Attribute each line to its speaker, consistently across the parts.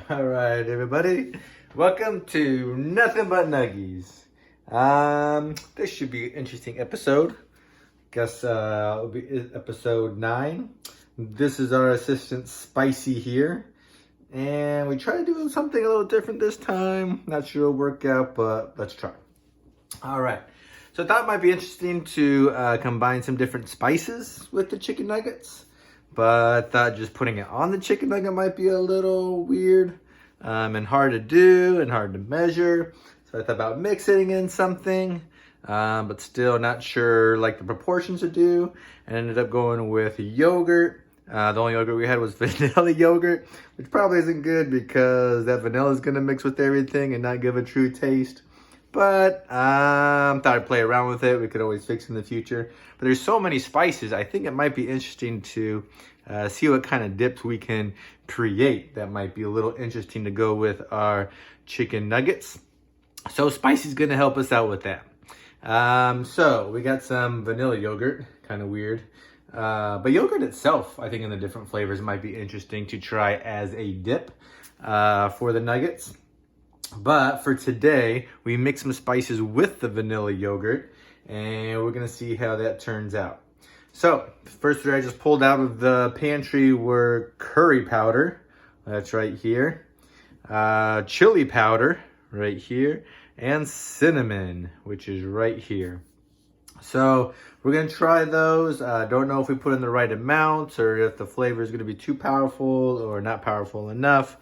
Speaker 1: All right, everybody. Welcome to Nothing But Nuggies. This should be an interesting episode. Guess it'll be episode 9. This is our assistant Spicy here. And we try to do something a little different this time. Not sure it'll work out, but let's try. All right. So I thought it might be interesting to combine some different spices with the chicken nuggets. But I thought just putting it on the chicken nugget might be a little weird and hard to do and hard to measure. So I thought about mixing in something, but still not sure like the proportions to do. And ended up going with yogurt. The only yogurt we had was vanilla yogurt, which probably isn't good because that vanilla is going to mix with everything and not give a true taste. But thought I'd play around with it. We could always fix in the future. But there's so many spices. I think it might be interesting to see what kind of dips we can create. That might be a little interesting to go with our chicken nuggets. So Spicy's going to help us out with that. So we got some vanilla yogurt. Kind of weird. But yogurt itself, I think in the different flavors might be interesting to try as a dip for the nuggets. But for today, we mix some spices with the vanilla yogurt, and we're gonna see how that turns out. So, the first three I just pulled out of the pantry were curry powder, that's right here, chili powder, right here, and cinnamon, which is right here. So, we're gonna try those. Don't know if we put in the right amounts or if the flavor is gonna be too powerful or not powerful enough.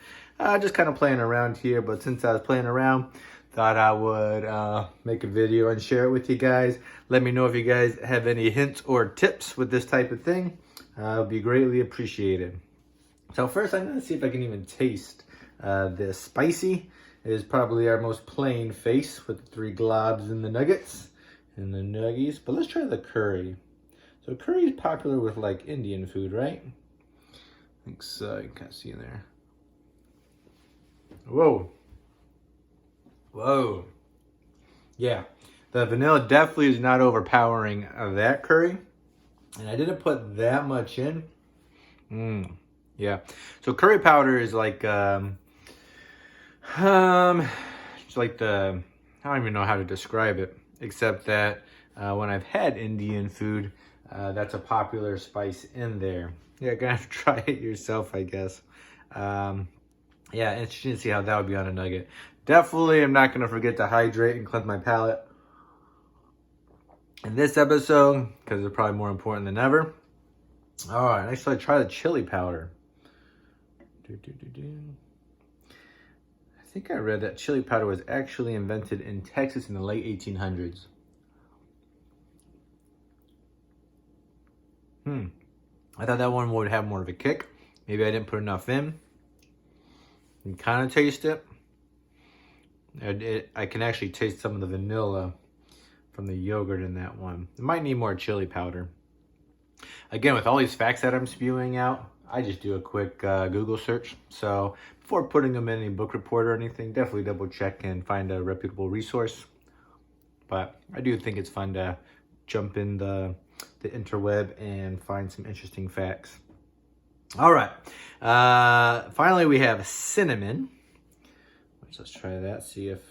Speaker 1: Just kind of playing around here, but since I was playing around, thought I would make a video and share it with you guys. Let me know if you guys have any hints or tips with this type of thing. It would be greatly appreciated. So first, I'm going to see if I can even taste this. Spicy is probably our most plain face with the 3 globs in the nuggets and the nuggies. But let's try the curry. So curry is popular with like Indian food, right? I think so. You can kind of see in there. Whoa. Whoa. Yeah. The vanilla definitely is not overpowering that curry. And I didn't put that much in. Yeah. So curry powder is like, it's like the, I don't even know how to describe it. Except that when I've had Indian food, that's a popular spice in there. Yeah, gonna have to try it yourself, I guess. Yeah, interesting to see how that would be on a nugget. Definitely, I'm not going to forget to hydrate and cleanse my palate in this episode because it's probably more important than ever. All right, next I try the chili powder. I think I read that chili powder was actually invented in Texas in the late 1800s. I thought that one would have more of a kick. Maybe I didn't put enough in. You can kind of taste it. I can actually taste some of the vanilla from the yogurt in that one. It might need more chili powder. Again, with all these facts that I'm spewing out, I just do a quick Google search. So before putting them in any book report or anything, definitely double check and find a reputable resource. But I do think it's fun to jump in the interweb and find some interesting facts. All right. Finally, we have cinnamon. Let's try that. See if.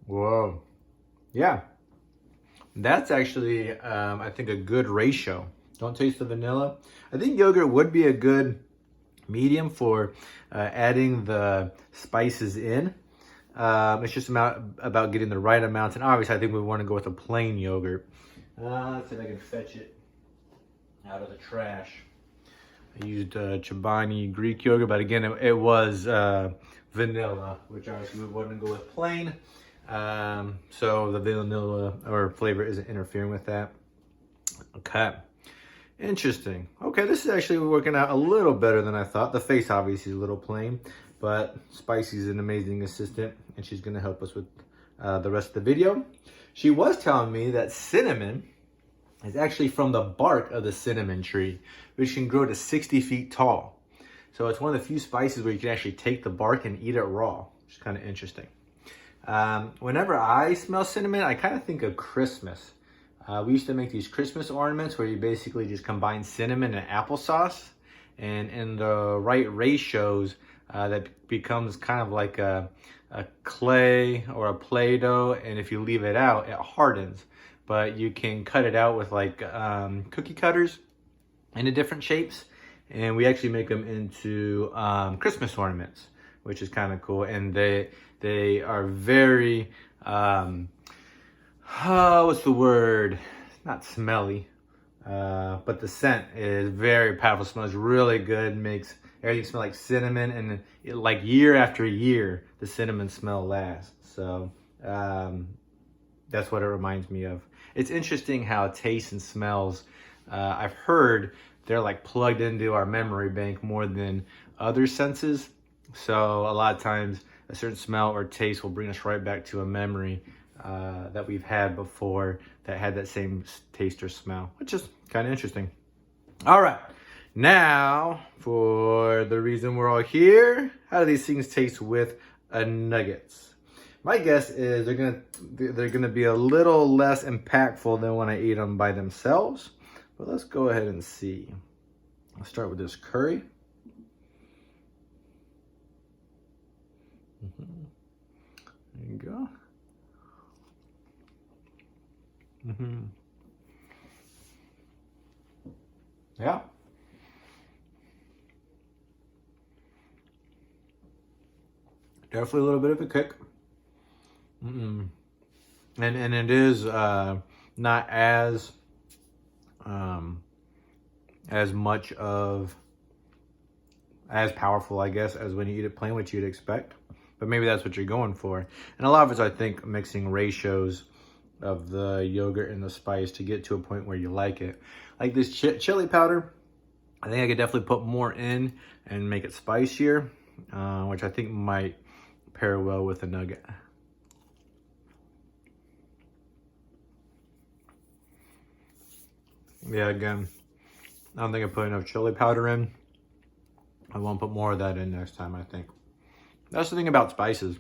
Speaker 1: Whoa. Yeah. That's actually, I think, a good ratio. Don't taste the vanilla. I think yogurt would be a good medium for adding the spices in. It's just about getting the right amounts. And obviously, I think we want to go with a plain yogurt. Let's see if I can fetch it out of the trash. I used Chobani Greek yogurt, but again, it was vanilla, which obviously we wouldn't go with plain. So the vanilla or flavor isn't interfering with that. Okay. Interesting. Okay, this is actually working out a little better than I thought. The face obviously is a little plain, but Spicy's an amazing assistant, and she's going to help us with the rest of the video. She was telling me that cinnamon is actually from the bark of the cinnamon tree, which can grow to 60 feet tall. So it's one of the few spices where you can actually take the bark and eat it raw, which is kind of interesting. Whenever I smell cinnamon, I kind of think of Christmas. We used to make these Christmas ornaments where you basically just combine cinnamon and applesauce. and in the right ratios, that becomes kind of like a clay or a Play-Doh, and if you leave it out, it hardens. But you can cut it out with like cookie cutters into different shapes, and we actually make them into Christmas ornaments, which is kind of cool. And they are very what's the word? Not smelly, but the scent is very powerful. It smells really good. Makes everything smell like cinnamon, and like year after year, the cinnamon smell lasts. So that's what it reminds me of. It's interesting how taste and smells, I've heard they're like plugged into our memory bank more than other senses. So a lot of times a certain smell or taste will bring us right back to a memory that we've had before that had that same taste or smell, which is kind of interesting. All right, now for the reason we're all here, how do these things taste with nuggets? My guess is they're gonna be a little less impactful than when I eat them by themselves. But let's go ahead and see. I'll start with this curry. There you go. Yeah. Definitely a little bit of a kick. And it is not as much of as powerful, I guess, as when you eat it plain, which you'd expect. But maybe that's what you're going for. And a lot of it's, I think, mixing ratios of the yogurt and the spice to get to a point where you like it. Like this chili powder, I think I could definitely put more in and make it spicier, which I think might pair well with a nugget. Yeah, again, I don't think I put enough chili powder in. I won't put more of that in next time, I think. That's the thing about spices.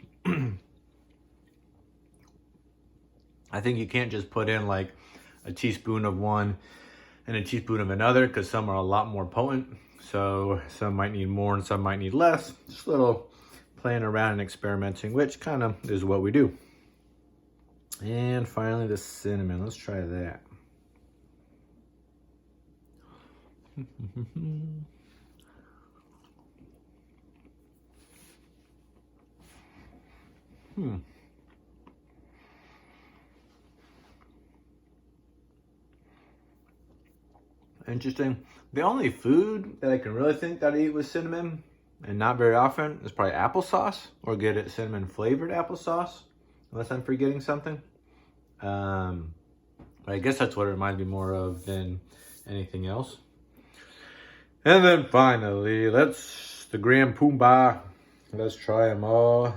Speaker 1: I think you can't just put in like a teaspoon of one and a teaspoon of another, because some are a lot more potent. So some might need more and some might need less. Just a little playing around and experimenting, which kind of is what we do. And finally, the cinnamon. Let's try that. Interesting. The only food that I can really think that I eat with cinnamon, and not very often, is probably applesauce, or get it cinnamon flavored applesauce, unless I'm forgetting something. I guess that's what it reminds me more of than anything else. And then finally, the Grand Poobah. Let's try them all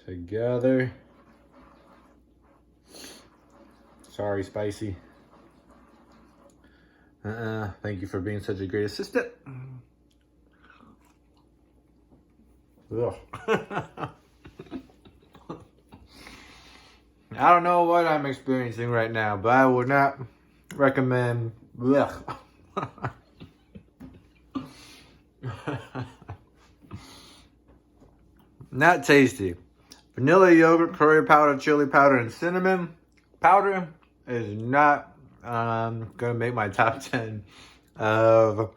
Speaker 1: together. Sorry, spicy. Thank you for being such a great assistant. Ugh. I don't know what I'm experiencing right now, but I would not recommend. Ugh. Not tasty. Vanilla yogurt, curry powder, chili powder, and cinnamon powder is not gonna make my top 10 of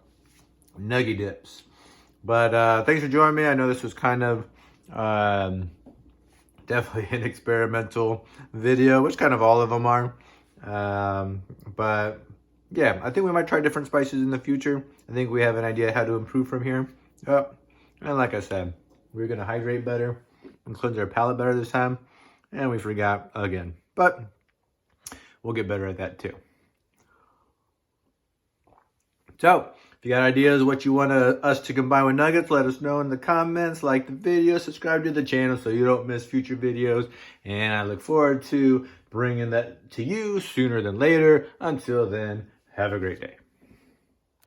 Speaker 1: nugget dips. But thanks for joining me. I know this was kind of definitely an experimental video, which kind of all of them are. But yeah, I think we might try different spices in the future. I think we have an idea how to improve from here. And like I said, we're gonna hydrate better and cleanse our palate better this time. And we forgot again, but we'll get better at that too. So, if you got ideas what you want us to combine with nuggets, let us know in the comments. Like the video, subscribe to the channel so you don't miss future videos. And I look forward to bringing that to you sooner than later. Until then, have a great day.